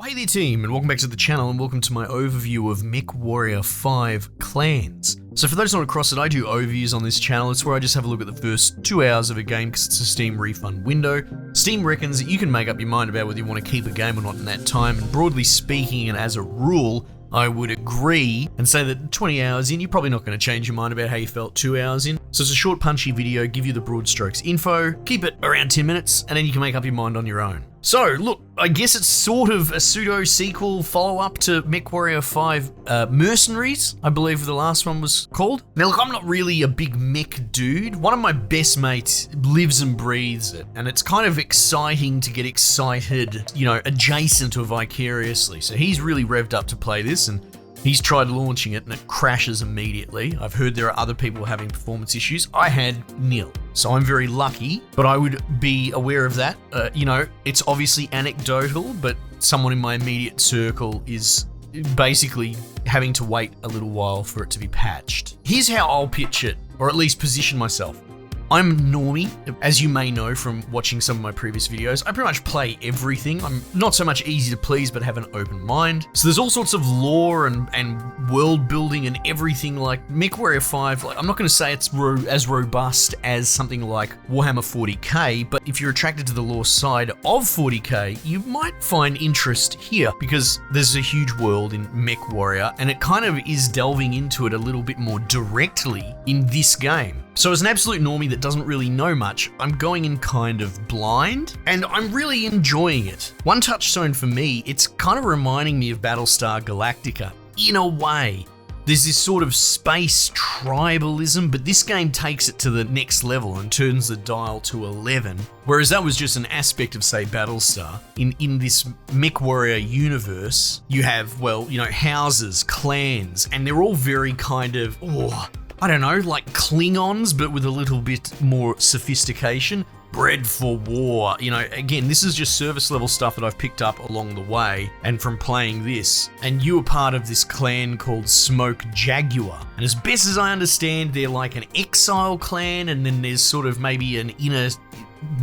Hey there team, and welcome back to the channel, and welcome to my overview of MechWarrior 5 clans. So for those not across it, I do overviews on this channel. It's where I just have a look at the first 2 hours of a game because it's a Steam refund window. Steam reckons that you can make up your mind about whether you want to keep a game or not in that time, and broadly speaking and as a rule, I would agree and say that 20 hours in, you're probably not going to change your mind about how you felt 2 hours in. So it's a short punchy video, give you the broad strokes info, keep it around 10 minutes, and then you can make up your mind on your own. So, look, I guess it's sort of a pseudo-sequel follow-up to MechWarrior 5 Mercenaries, I believe the last one was called. Now look, I'm not really a big mech dude. One of my best mates lives and breathes it, and it's kind of exciting to get excited, adjacent or vicariously. So he's really revved up to play this, and he's tried launching it and it crashes immediately. I've heard there are other people having performance issues. I had nil. So I'm very lucky, but I would be aware of that. It's obviously anecdotal, but someone in my immediate circle is basically having to wait a little while for it to be patched. Here's how I'll pitch it, or at least position myself. I'm normie, as you may know from watching some of my previous videos. I pretty much play everything. I'm not so much easy to please, but have an open mind. So there's all sorts of lore and world building and everything. Like MechWarrior 5, I'm not going to say it's as robust as something like Warhammer 40k, but if you're attracted to the lore side of 40k, you might find interest here because there's a huge world in MechWarrior, and it kind of is delving into it a little bit more directly in this game. So as an absolute normie that doesn't really know much, I'm going in kind of blind, and I'm really enjoying it. One touchstone for me, it's kind of reminding me of Battlestar Galactica, in a way. There's this sort of space tribalism, but this game takes it to the next level and turns the dial to 11. Whereas that was just an aspect of, say, Battlestar. In this MechWarrior universe, you have, houses, clans, and they're all very kind of, like Klingons, but with a little bit more sophistication. Bred for war. Again, this is just service level stuff that I've picked up along the way and from playing this. And you were part of this clan called Smoke Jaguar. And as best as I understand, they're like an exile clan, and then there's sort of maybe an inner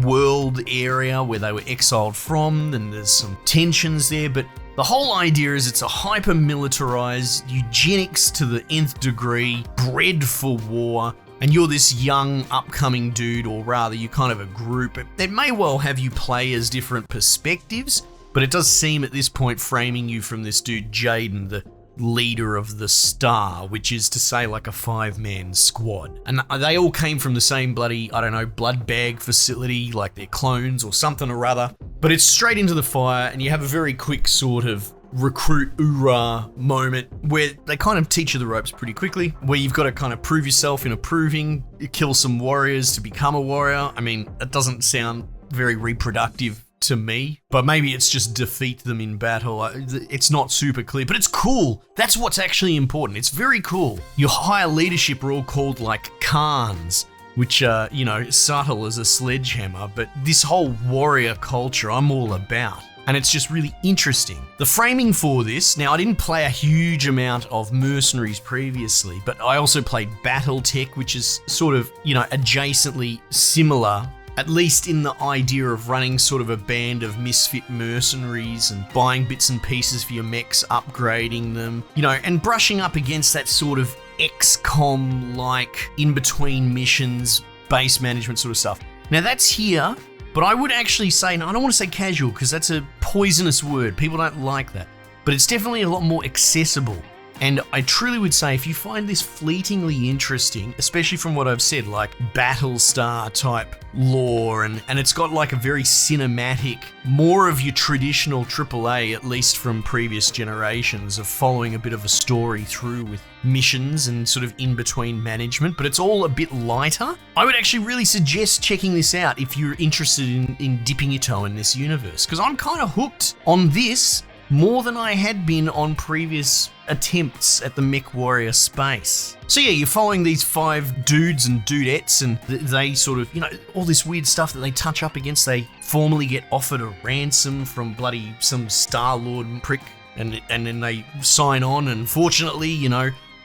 world area where they were exiled from, and there's some tensions there, but the whole idea is it's a hyper-militarized, eugenics to the nth degree, bred for war, and you're this young, upcoming dude, or rather, you're kind of a group. It may well have you play as different perspectives, but it does seem at this point framing you from this dude, Jaden, the leader of the Star, which is to say like a 5-man squad. And they all came from the same bloody, blood bag facility, like they're clones or something or other. But it's straight into the fire, and you have a very quick sort of recruit oorah moment where they kind of teach you the ropes pretty quickly, where you've got to kind of prove yourself in approving, kill some warriors to become a warrior. I mean, it doesn't sound very reproductive to me, but maybe it's just defeat them in battle. It's not super clear, but it's cool. That's what's actually important. It's very cool. Your higher leadership are all called like Khans, which are, subtle as a sledgehammer, but this whole warrior culture I'm all about. And it's just really interesting. The framing for this, now I didn't play a huge amount of Mercenaries previously, but I also played BattleTech, which is sort of, adjacently similar, at least in the idea of running sort of a band of misfit mercenaries and buying bits and pieces for your mechs, upgrading them, and brushing up against that sort of XCOM-like in-between missions, base management sort of stuff. Now that's here, but I would actually say, and I don't want to say casual because that's a poisonous word, people don't like that, but it's definitely a lot more accessible. And I truly would say if you find this fleetingly interesting, especially from what I've said, like Battlestar type lore, and it's got like a very cinematic, more of your traditional AAA, at least from previous generations, of following a bit of a story through with missions and sort of in-between management, but it's all a bit lighter. I would actually really suggest checking this out if you're interested in dipping your toe in this universe, because I'm kind of hooked on this more than I had been on previous attempts at the MechWarrior space. So yeah, you're following these 5 dudes and dudettes, and they sort of, all this weird stuff that they touch up against. They formally get offered a ransom from bloody some Star-Lord prick, and then they sign on, and fortunately,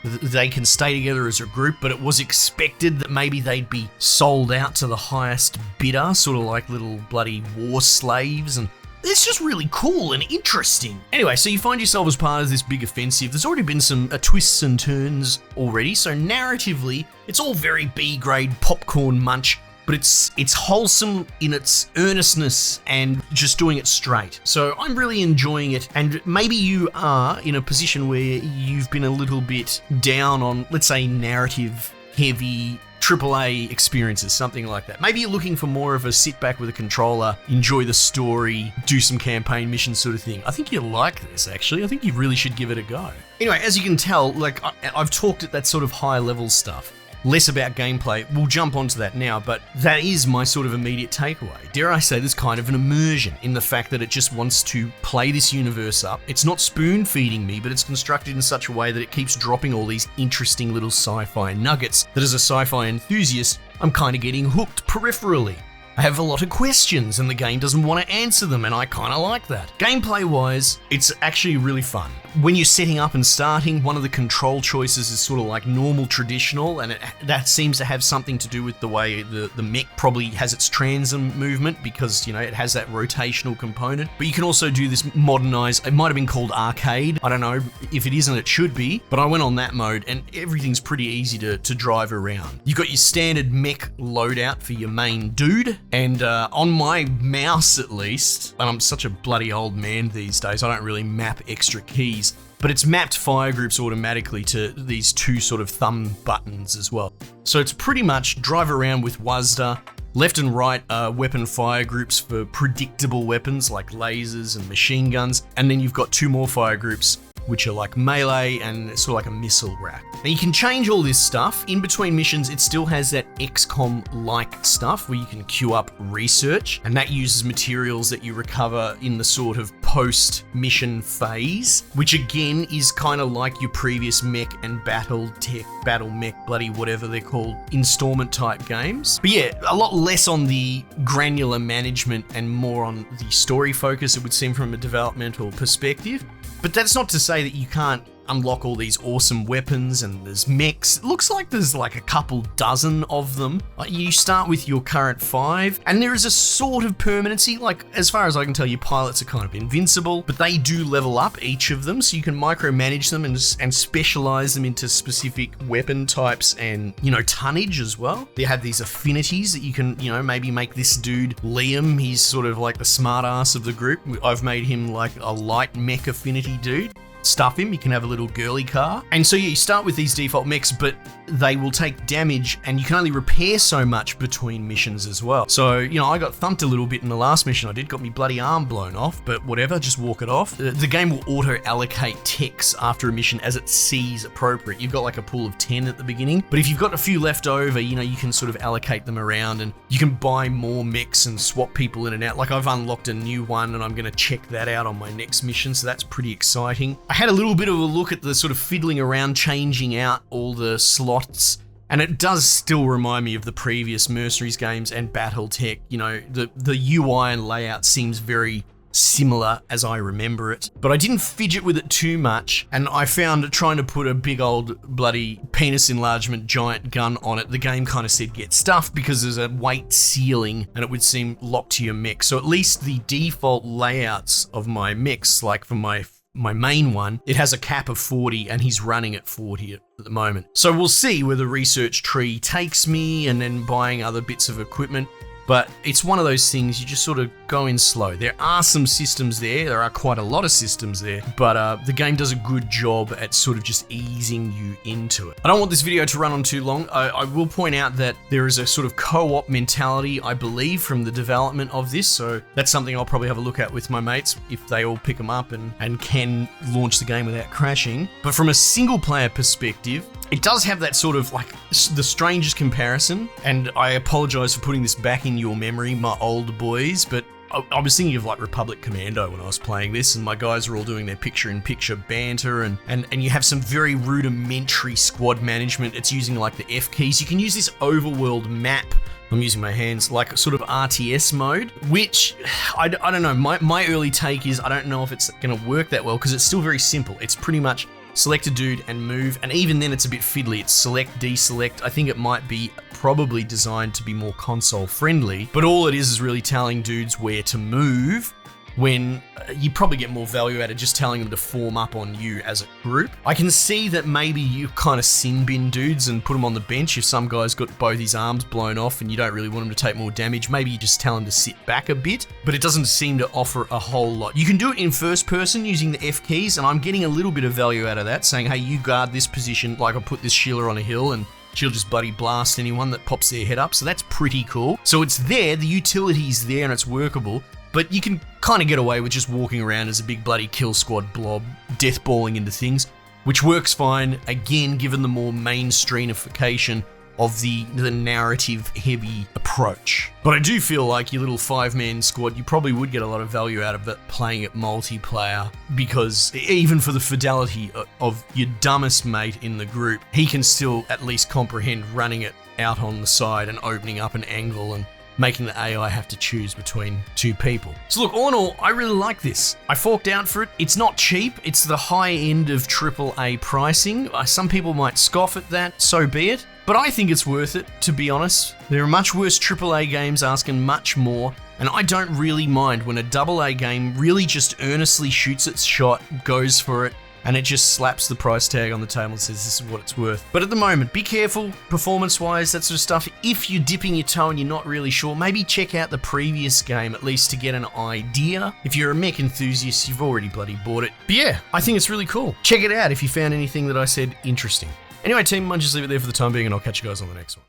they can stay together as a group, but it was expected that maybe they'd be sold out to the highest bidder, sort of like little bloody war slaves, and it's just really cool and interesting. Anyway, so you find yourself as part of this big offensive. There's already been some twists and turns already, so narratively, it's all very B-grade popcorn munch, but it's wholesome in its earnestness and just doing it straight. So I'm really enjoying it, and maybe you are in a position where you've been a little bit down on, let's say, narrative-heavy AAA experiences, something like that. Maybe you're looking for more of a sit back with a controller, enjoy the story, do some campaign missions sort of thing. I think you'll like this, actually. I think you really should give it a go. Anyway, as you can tell, like I've talked at that sort of high level stuff. Less about gameplay. We'll jump onto that now, but that is my sort of immediate takeaway. Dare I say there's kind of an immersion in the fact that it just wants to play this universe up. It's not spoon-feeding me, but it's constructed in such a way that it keeps dropping all these interesting little sci-fi nuggets that as a sci-fi enthusiast, I'm kind of getting hooked peripherally. I have a lot of questions and the game doesn't want to answer them, and I kind of like that. Gameplay-wise, it's actually really fun. When you're setting up and starting, one of the control choices is sort of like normal traditional, and that seems to have something to do with the way the mech probably has its transom movement, because, you know, it has that rotational component. But you can also do this modernized, it might have been called arcade. I don't know if it isn't, it should be, but I went on that mode and everything's pretty easy to drive around. You've got your standard mech loadout for your main dude, and on my mouse at least, and I'm such a bloody old man these days, I don't really map extra keys, but it's mapped fire groups automatically to these two sort of thumb buttons as well. So it's pretty much drive around with WASD, left and right weapon fire groups for predictable weapons like lasers and machine guns, and then you've got two more fire groups which are like melee and sort of like a missile rack. Now you can change all this stuff. In between missions, it still has that XCOM-like stuff where you can queue up research, and that uses materials that you recover in the sort of post-mission phase, which again is kind of like your previous mech and BattleMech, bloody whatever they're called, installment type games. But yeah, a lot less on the granular management and more on the story focus, it would seem, from a developmental perspective. But that's not to say that you can't unlock all these awesome weapons, and there's mechs. It looks like there's like a couple dozen of them. You start with your current 5, and there is a sort of permanency. Like, as far as I can tell, your pilots are kind of invincible, but they do level up, each of them, so you can micromanage them and specialize them into specific weapon types and, you know, tonnage as well. They have these affinities that you can, you know, maybe make this dude Liam. He's sort of like the smart ass of the group. I've made him like a light mech affinity dude. Stuff him, you can have a little girly car. And so yeah, you start with these default mechs, but they will take damage and you can only repair so much between missions as well. So, you know, I got thumped a little bit in the last mission I did, got me bloody arm blown off, but whatever, just walk it off. The game will auto-allocate techs after a mission as it sees appropriate. You've got like a pool of 10 at the beginning, but if you've got a few left over, you know, you can sort of allocate them around and you can buy more mechs and swap people in and out. Like, I've unlocked a new one and I'm gonna check that out on my next mission, so that's pretty exciting. I had a little bit of a look at the sort of fiddling around, changing out all the slots, and it does still remind me of the previous Mercenaries games and BattleTech. You know, the UI and layout seems very similar as I remember it, but I didn't fidget with it too much, and I found trying to put a big old bloody penis enlargement giant gun on it, the game kind of said get stuffed because there's a weight ceiling and it would seem locked to your mech. So at least the default layouts of my mechs, like for my main one, it has a cap of 40 and he's running at 40 at the moment. So we'll see where the research tree takes me and then buying other bits of equipment. But it's one of those things you just sort of go in slow. There are some systems there. There are quite a lot of systems there, but the game does a good job at sort of just easing you into it. I don't want this video to run on too long. I will point out that there is a sort of co-op mentality, I believe, from the development of this. So that's something I'll probably have a look at with my mates if they all pick them up and can launch the game without crashing. But from a single player perspective, it does have that sort of like the strangest comparison, and I apologize for putting this back in your memory, my old boys, but I was thinking of like Republic Commando when I was playing this, and my guys are all doing their picture-in-picture banter, and you have some very rudimentary squad management. It's using like the F keys. You can use this overworld map, I'm using my hands, like sort of RTS mode, which I don't know. My early take is I don't know if it's going to work that well because it's still very simple. It's pretty much select a dude and move, and even then it's a bit fiddly. It's select, deselect. I think it might be probably designed to be more console friendly, but all it is really telling dudes where to move when you probably get more value out of just telling them to form up on you as a group. I can see that maybe you kind of sin bin dudes and put them on the bench if some guy's got both his arms blown off and you don't really want him to take more damage. Maybe you just tell him to sit back a bit, but it doesn't seem to offer a whole lot. You can do it in first person using the F keys, and I'm getting a little bit of value out of that, saying, hey, you guard this position, like I'll put this Sheila on a hill and she'll just bloody blast anyone that pops their head up. So that's pretty cool. So it's there, the utility's there and it's workable, but you can kind of get away with just walking around as a big bloody kill squad blob, deathballing into things, which works fine, again, given the more mainstreamification of the narrative-heavy approach. But I do feel like your little 5-man squad, you probably would get a lot of value out of it playing it multiplayer, because even for the fidelity of your dumbest mate in the group, he can still at least comprehend running it out on the side and opening up an angle and making the AI have to choose between two people. So look, all in all, I really like this. I forked out for it. It's not cheap. It's the high end of AAA pricing. Some people might scoff at that, so be it. But I think it's worth it, to be honest. There are much worse AAA games asking much more, and I don't really mind when a AA game really just earnestly shoots its shot, goes for it, and it just slaps the price tag on the table and says this is what it's worth. But at the moment, be careful, performance-wise, that sort of stuff. If you're dipping your toe and you're not really sure, maybe check out the previous game, at least to get an idea. If you're a mech enthusiast, you've already bloody bought it. But yeah, I think it's really cool. Check it out if you found anything that I said interesting. Anyway, team, I'll just leave it there for the time being, and I'll catch you guys on the next one.